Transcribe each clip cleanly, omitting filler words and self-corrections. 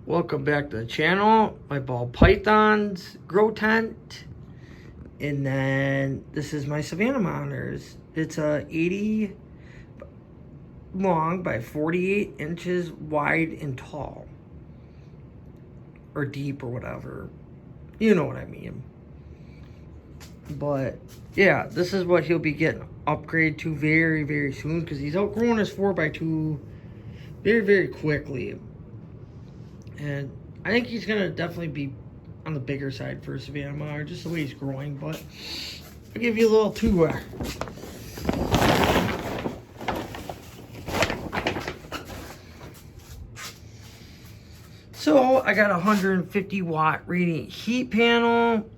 Welcome back to the channel. My ball pythons grow tent. And then this is my Savannah monitors. It's a 80 long by 48 inches wide and tall. Or deep or whatever. You know what I mean. But yeah, this is what he'll be getting upgraded to very, very soon. Because he's outgrowing his 4x2 very, very quickly. And I think he's going to definitely be on the bigger side for Savannah monitor, just the way he's growing. But I'll give you a little tour. So I got a 150 watt radiant heat panel.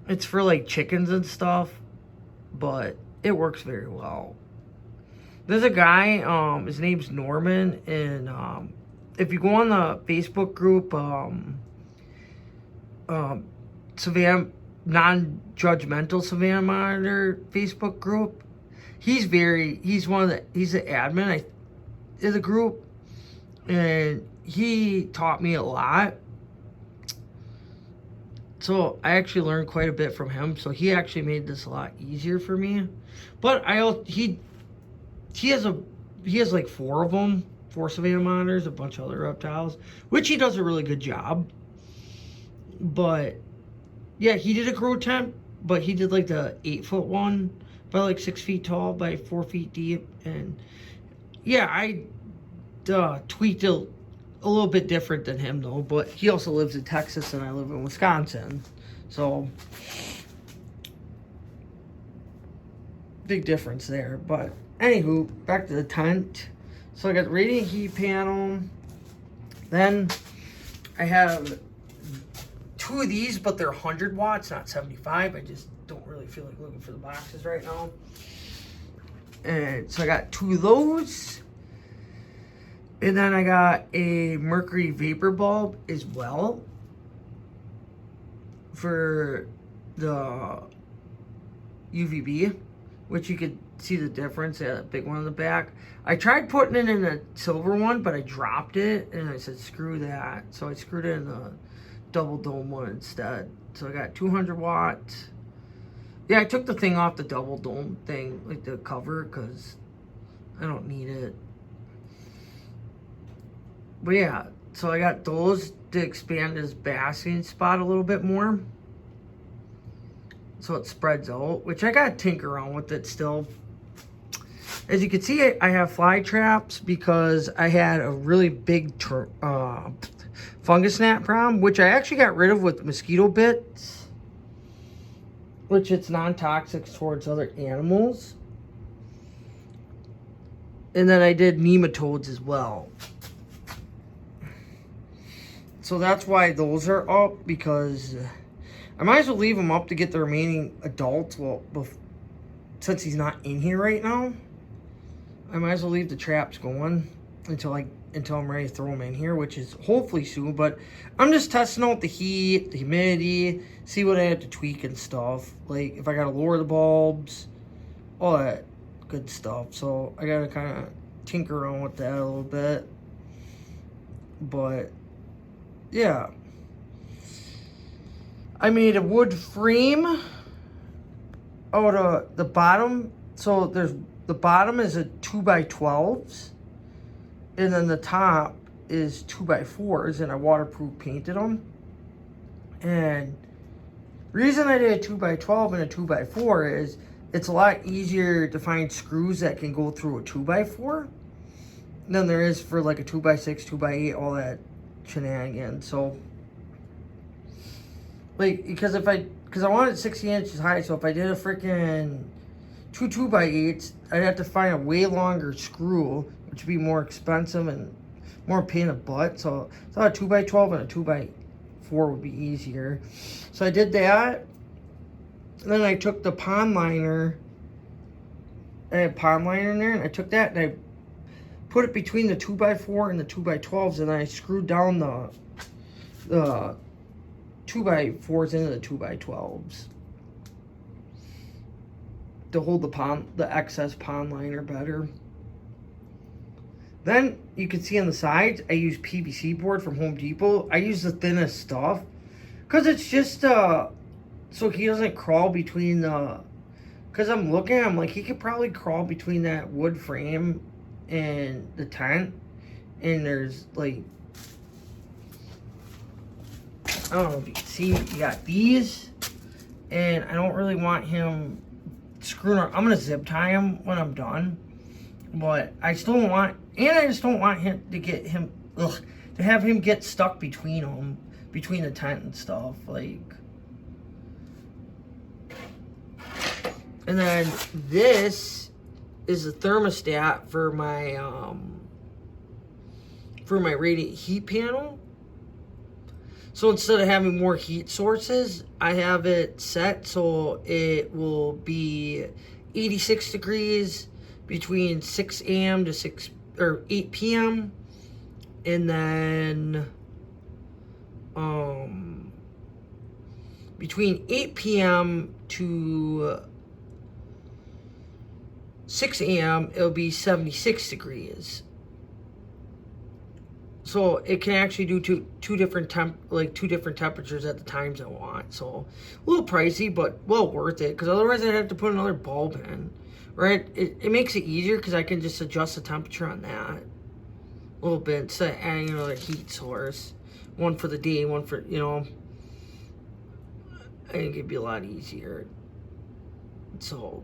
It's for like chickens and stuff, but it works very well. There's a guy, his name's Norman, and if you go on the Facebook group, Savannah, non-judgmental Savannah Monitor Facebook group, he's the admin of the group, and he taught me a lot. So I actually learned quite a bit from him. So he actually made this a lot easier for me. But he has like 4 of them. 4 Savannah monitors, a bunch of other reptiles, which he does a really good job. But yeah, he did a grow tent, but he did like the 8-foot one by like 6 feet tall by 4 feet deep. And yeah, I tweaked it a little bit different than him though, but he also lives in Texas and I live in Wisconsin. So big difference there. But anywho, back to the tent. So I got the radiant heat panel. Then I have 2 of these, but they're 100 watts, not 75. I just don't really feel like looking for the boxes right now. And so I got 2 of those. And then I got a mercury vapor bulb as well for the UVB, which you could see the difference, that big one on the back. I tried putting it in a silver one, but I dropped it, and I said, screw that. So I screwed it in the double dome one instead. So I got 200 watts. Yeah, I took the thing off the double dome thing, like the cover, because I don't need it. But yeah, so I got those to expand this basking spot a little bit more. So it spreads out, which I got to tinker around with it still. As you can see, I have fly traps because I had a really big fungus gnat problem, which I actually got rid of with mosquito bits, which it's non-toxic towards other animals. And then I did nematodes as well. So that's why those are up, because I might as well leave him up to get the remaining adults. Well, since he's not in here right now, I might as well leave the traps going until I'm ready to throw them in here, which is hopefully soon. But I'm just testing out the heat, the humidity, see what I have to tweak and stuff. Like if I gotta lower the bulbs, all that good stuff. So I gotta kind of tinker around with that a little bit. But yeah, I made a wood frame out of the bottom. So the bottom is a 2x12s, and then the top is 2x4s, and I waterproof painted them. And the reason I did a 2x12 and a 2x4 is it's a lot easier to find screws that can go through a 2x4 than there is for like a 2x6, 2x8, all that shenanigans. So like, because I wanted 60 inches high, so if I did a freaking 2x8s, I'd have to find a way longer screw, which would be more expensive and more pain in the butt. So I thought a 2x12 and a 2x4 would be easier. So I did that. And then I took the pond liner. I had pond liner in there, and I took that and I put it between the 2x4 and the 2x12s, and then I screwed down the 2x4s into the 2x12s to hold the excess pond liner better. Then you can see on the sides, I use PVC board from Home Depot. I use the thinnest stuff because it's just so he doesn't crawl between the. Because I'm looking, I'm like, he could probably crawl between that wood frame and the tent. And there's like, I don't know if you can see, you got these. And I don't really want him screwing around. I'm going to zip tie him when I'm done. But I still don't want, and I just don't want him to get him, to have him get stuck between them, between the tent and stuff. Like, and then this is a thermostat for my radiant heat panel. So instead of having more heat sources, I have it set so it will be 86 degrees between 6 a.m. to 8 p.m. And then between 8 p.m. to 6 a.m. it'll be 76 degrees. So it can actually do two different temperatures at the times I want. So a little pricey, but well worth it, because otherwise I'd have to put another bulb in. Right? It makes it easier because I can just adjust the temperature on that a little bit instead of adding another heat source. One for the day, one for, I think it'd be a lot easier. So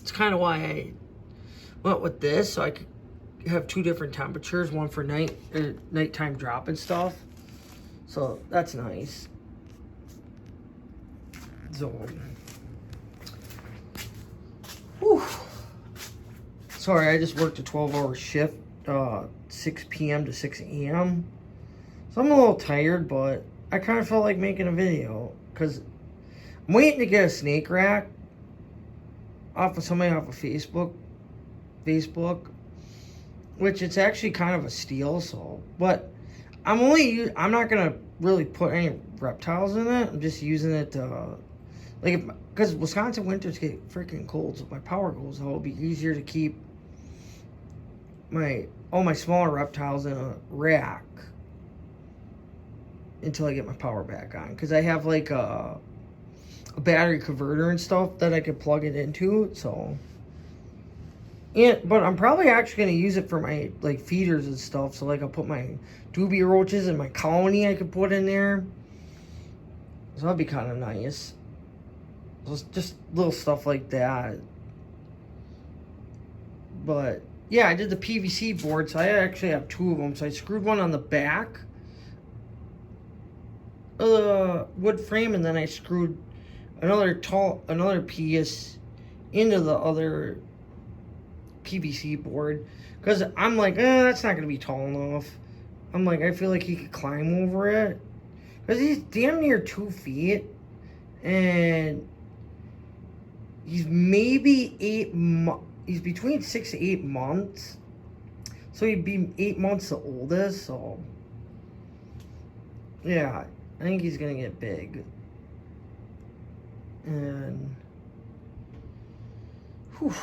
it's kind of why I went with this, so I could have two different temperatures, one for nighttime drop and stuff. So that's nice. So, whew. Sorry, I just worked a 12-hour shift, 6 p.m. to 6 a.m. So I'm a little tired, but I kind of felt like making a video because I'm waiting to get a snake rack off of somebody off of Facebook, which it's actually kind of a steal. So, but I'm not gonna really put any reptiles in it. I'm just using it to, like, because Wisconsin winters get freaking cold, so if my power goes out, it'll be easier to keep all my smaller reptiles in a rack until I get my power back on. Because I have like a battery converter and stuff that I could plug it into. So, but I'm probably actually gonna use it for my like feeders and stuff. So like I'll put my doobie roaches and my colony I could put in there. So that'd be kind of nice. Just little stuff like that. But yeah, I did the PVC board, so I actually have two of them. So I screwed one on the back of the wood frame, and then I screwed another piece into the other PVC board, because I'm like, that's not gonna be tall enough. I'm like, I feel like he could climb over it, because he's damn near 2 feet, and he's maybe he's between 6 to 8 months, so he'd be 8 months the oldest. So yeah, I think he's gonna get big. And whew.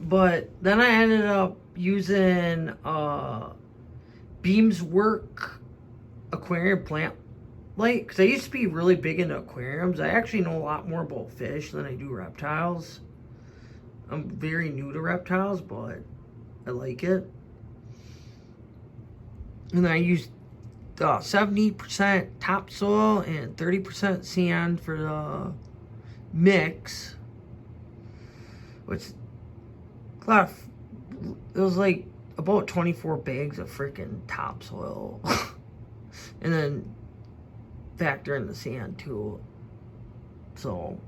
But then I ended up using Beams Work aquarium plant light, because I used to be really big into aquariums. I actually know a lot more about fish than I do reptiles. I'm very new to reptiles, but I like it. And then I used 70% topsoil and 30% sand for the mix, which it was like about 24 bags of freaking topsoil. And then factor in the sand too. So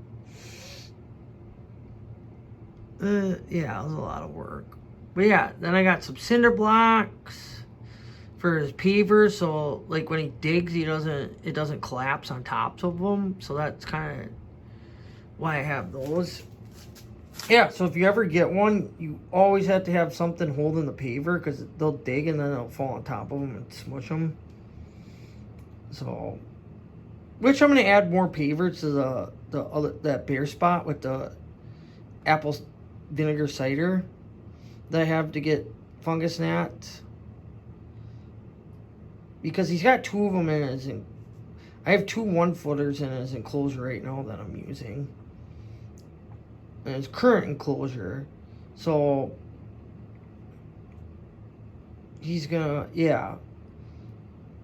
yeah, it was a lot of work. But yeah, then I got some cinder blocks for his paver, so like when he digs, it doesn't collapse on tops of them. So that's kind of why I have those. Yeah, so if you ever get one, you always have to have something holding the paver, because they'll dig and then it'll fall on top of them and smush them. So, which I'm gonna add more pavers to that bare spot with the apple vinegar cider. that I have to get fungus gnats. Because he's got 2 of them in his... I have 2 1-footers in his enclosure right now that I'm using. In his current enclosure. So... he's gonna... yeah.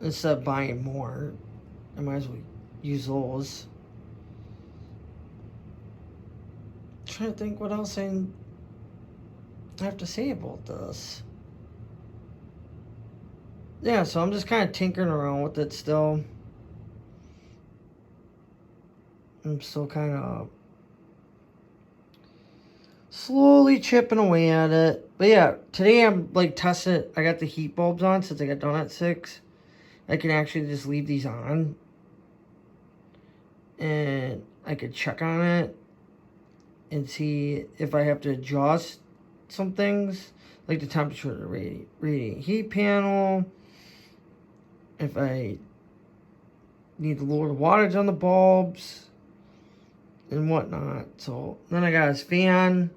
Instead of buying more, I might as well use those. I'm trying to think what else I have to say about this. Yeah, so I'm just kind of tinkering around with it still. I'm still kind of slowly chipping away at it. But yeah, today I'm like testing it. I got the heat bulbs on since I got done at 6. I can actually just leave these on. And I could check on it and see if I have to adjust some things. Like the temperature of the radiant heat panel. If I need to lower the wattage on the bulbs. And whatnot. So then I got his fan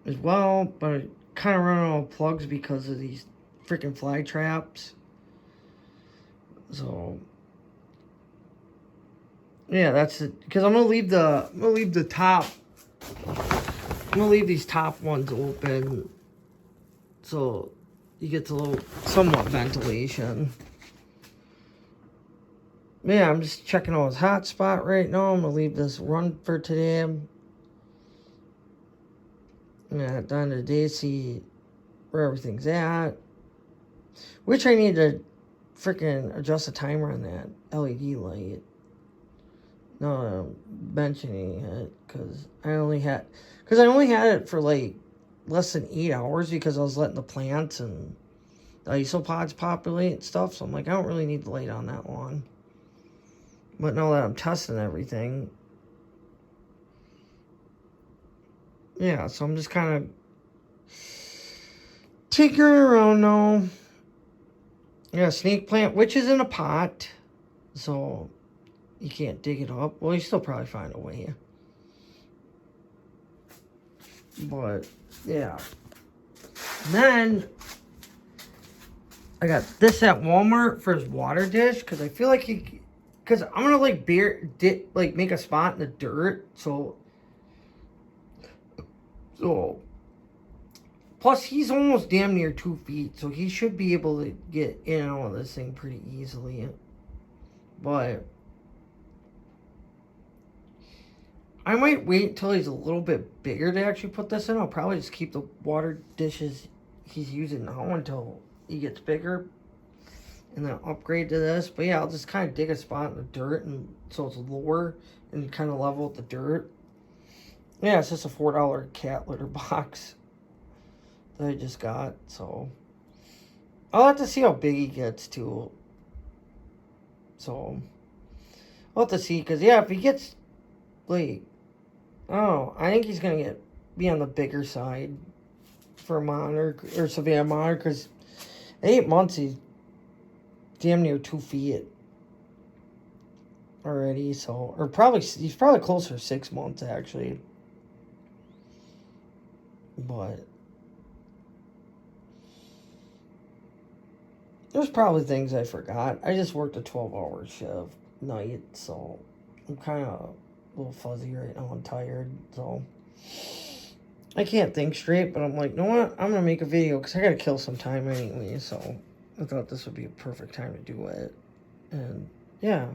as well, but I kind of run out of plugs because of these freaking fly traps. So yeah, that's it. Because I'm gonna leave the top. I'm gonna leave these top ones open, so you get a little somewhat ventilation. Yeah, I'm just checking on his hotspot right now. I'm gonna leave this run for today. Yeah, at the end of the day, see where everything's at. Which I need to freaking adjust the timer on that LED light. No, I'm mentioning it because I only had it for like less than 8 hours because I was letting the plants and the isopods populate and stuff. So I'm like, I don't really need the light on that long. But now that I'm testing everything, yeah, so I'm just kind of tinkering around now. Yeah, snake plant, which is in a pot, so you can't dig it up. Well, you still probably find a way. But, yeah. Then, I got this at Walmart for his water dish, because I feel like because I'm going to, like, make a spot in the dirt, so, plus he's almost damn near 2 feet, so he should be able to get in and out of this thing pretty easily. But I might wait until he's a little bit bigger to actually put this in. I'll probably just keep the water dishes he's using now until he gets bigger, and then upgrade to this. But yeah, I'll just kind of dig a spot in the dirt, and so it's lower and kind of level with the dirt. Yeah, it's just a $4 cat litter box that I just got. So I'll have to see how big he gets too. So I'll have to see, because yeah, if he gets like, oh, I think he's gonna be on the bigger side for a monitor or Savannah monitor, because 8 months he's damn near 2 feet already. So, or probably he's probably closer to 6 months actually. But there's probably things I forgot. I just worked a 12-hour shift night, so I'm kind of a little fuzzy right now. I'm tired, so I can't think straight. But I'm like, you know what? I'm gonna make a video because I gotta kill some time anyway. So I thought this would be a perfect time to do it, and yeah,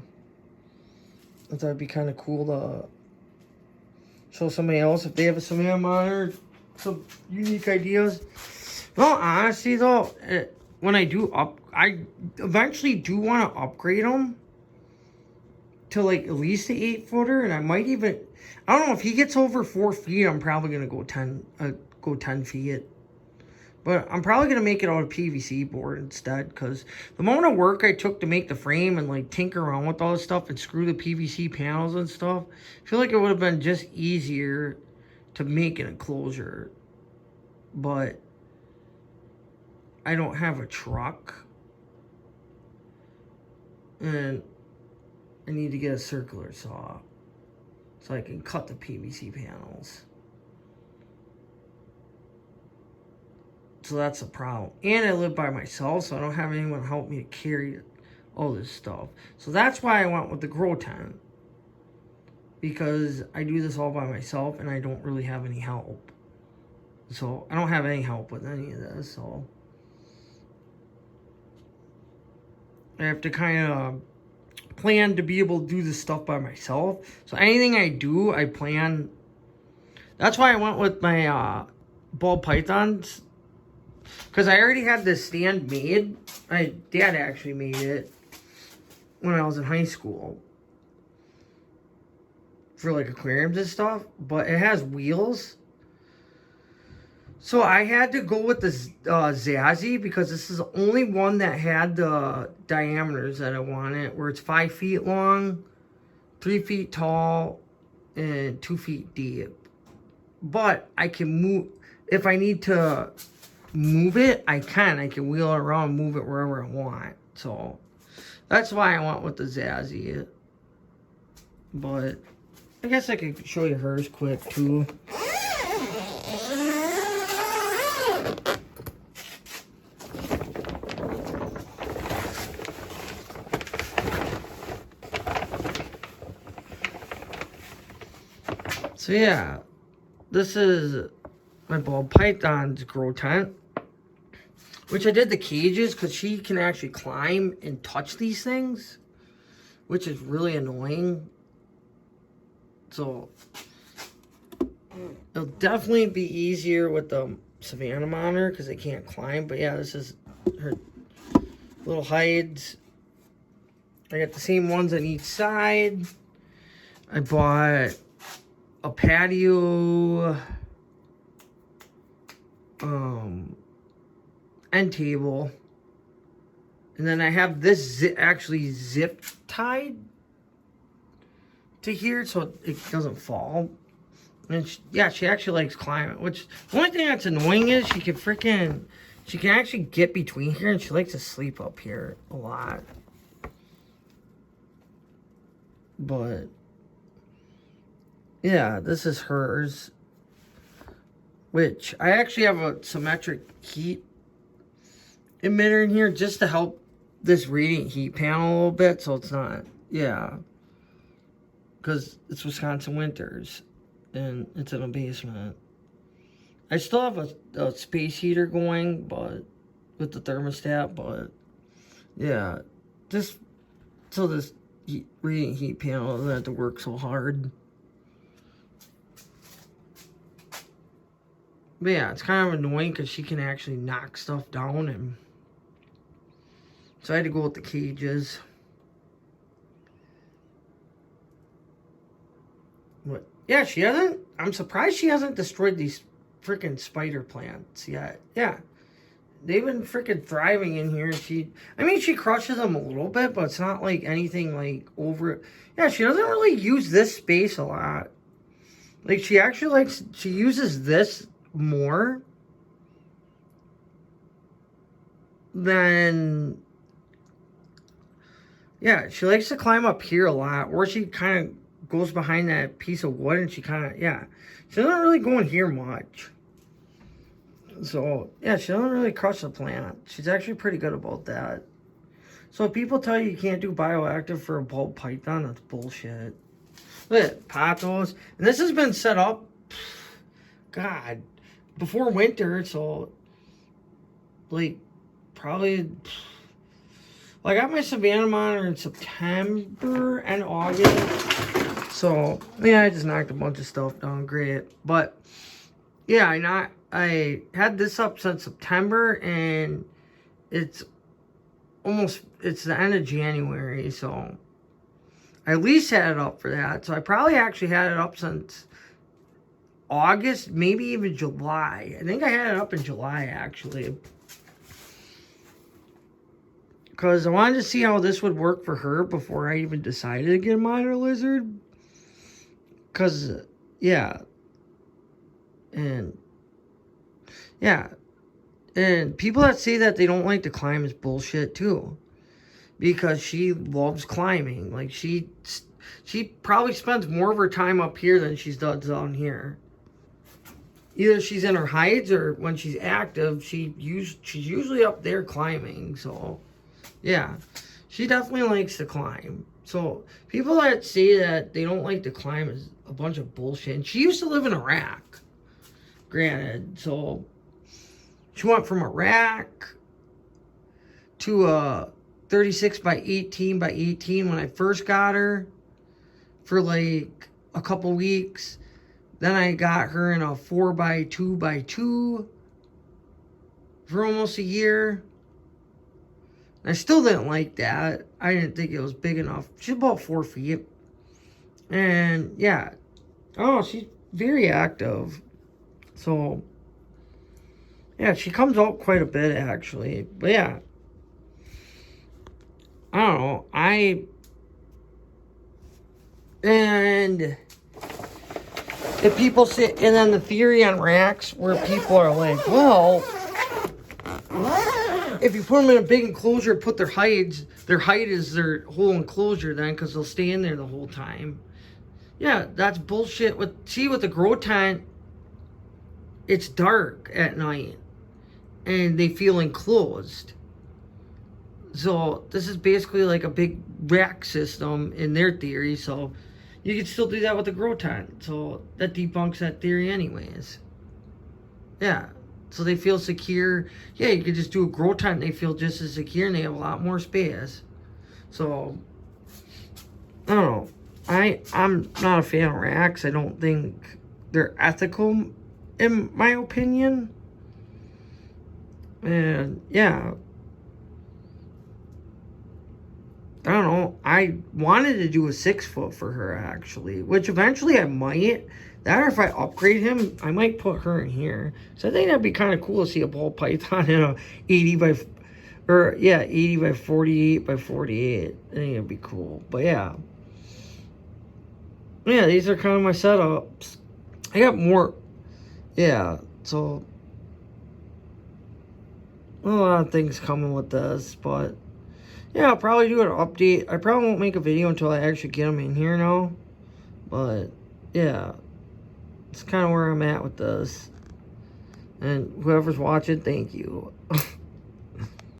I thought it'd be kind of cool to show somebody else if they have a Savannah monitor, some unique ideas. Well, honestly though, when I I eventually do want to upgrade them to like at least the 8-footer, and I might even, I don't know, if he gets over 4 feet, I'm probably gonna go 10 feet. But I'm probably gonna make it out of PVC board instead, because the amount of work I took to make the frame and like tinker around with all this stuff and screw the PVC panels and stuff, I feel like it would have been just easier to make an enclosure. But I don't have a truck, and I need to get a circular saw so I can cut the PVC panels. So that's a problem. And I live by myself, so I don't have anyone to help me to carry all this stuff. So that's why I went with the grow tent. Because I do this all by myself and I don't really have any help. So I don't have any help with any of this, so I have to kind of plan to be able to do this stuff by myself. So anything I do, I plan. That's why I went with my ball pythons. Because I already had this stand made. My dad actually made it when I was in high school. For like aquariums and stuff. But it has wheels. So I had to go with the Zazzy because this is the only one that had the diameters that I wanted. Where it's 5 feet long, 3 feet tall, and 2 feet deep. But I can move, if I need to move it, I can. I can wheel it around and move it wherever I want. So that's why I went with the Zazzy. But I guess I could show you hers quick too. So yeah, this is my ball python's grow tent, which I did the cages because she can actually climb and touch these things, which is really annoying. So it'll definitely be easier with the Savannah monitor because they can't climb. But yeah, this is her little hides. I got the same ones on each side. I bought a patio end table, and then I have this actually zip tied to here so it doesn't fall. And she actually likes climbing, which the only thing that's annoying is she can actually get between here, and she likes to sleep up here a lot. But yeah, this is hers, which I actually have a symmetric heat emitter in here just to help this radiant heat panel a little bit, so it's not, yeah, because it's Wisconsin winters and it's in a basement. I still have a space heater going, but with the thermostat, but yeah, just so this radiant heat panel doesn't have to work so hard. But yeah, it's kind of annoying because she can actually knock stuff down, and so I had to go with the cages. What? Yeah, she hasn't. I'm surprised she hasn't destroyed these freaking spider plants yet. Yeah, they've been freaking thriving in here. She crushes them a little bit, but it's not like anything like over. Yeah, she doesn't really use this space a lot. Like she actually she uses this more than, yeah, she likes to climb up here a lot, or she kind of goes behind that piece of wood, and she kind of, yeah, she doesn't really go in here much. So yeah, she doesn't really crush the plant. She's actually pretty good about that. So if people tell you can't do bioactive for a ball python, that's bullshit. Look at pothos, and this has been set up, God, before winter, so like probably, well, I got my Savannah monitor in September and August, so yeah, I just knocked a bunch of stuff down, great. But yeah, I had this up since September, and it's the end of January, so I at least had it up for that. So I probably actually had it up since August, maybe even July. I think I had it up in July, actually. Because I wanted to see how this would work for her before I even decided to get a monitor lizard. Because, yeah. And, yeah. And people that say that they don't like to climb is bullshit, too. Because she loves climbing. Like, she probably spends more of her time up here than she does down here. either she's in her hides or when she's active, she's usually up there climbing. So, yeah, she definitely likes to climb. So, people that say that they don't like to climb is a bunch of bullshit. And she used to live in Iraq, granted. So, she went from Iraq to a 36 by 18 by 18 when I first got her for like a couple weeks. Then I got her in a 4 by 2 by 2 for almost a year. I still didn't like that. I didn't think it was big enough. She's about 4 feet. And yeah. Oh, she's very active. So, yeah, she comes out quite a bit actually. But yeah. I don't know. And if people say, and then the theory on racks where people are like, well, if you put them in a big enclosure, put their height is their whole enclosure then, because they'll stay in there the whole time. Yeah, that's bullshit. With the grow tent, it's dark at night, and they feel enclosed. So this is basically like a big rack system in their theory. So you can still do that with the grow tent. So that debunks that theory anyways. Yeah. So they feel secure. Yeah, you could just do a grow tent and they feel just as secure and they have a lot more space. So, I don't know. I'm not a fan of racks. I don't think they're ethical in my opinion. And yeah. I don't know. I wanted to do a 6 foot for her actually, which eventually I might. That or if I upgrade him, I might put her in here. So I think that'd be kind of cool to see a ball python in a 80 by 48 by 48. I think it'd be cool. But yeah. Yeah, these are kind of my setups. I got more. Yeah, so a lot of things coming with this, but yeah, I'll probably do an update. I probably won't make a video until I actually get them in here now. But, yeah. It's kind of where I'm at with this. And whoever's watching, thank you.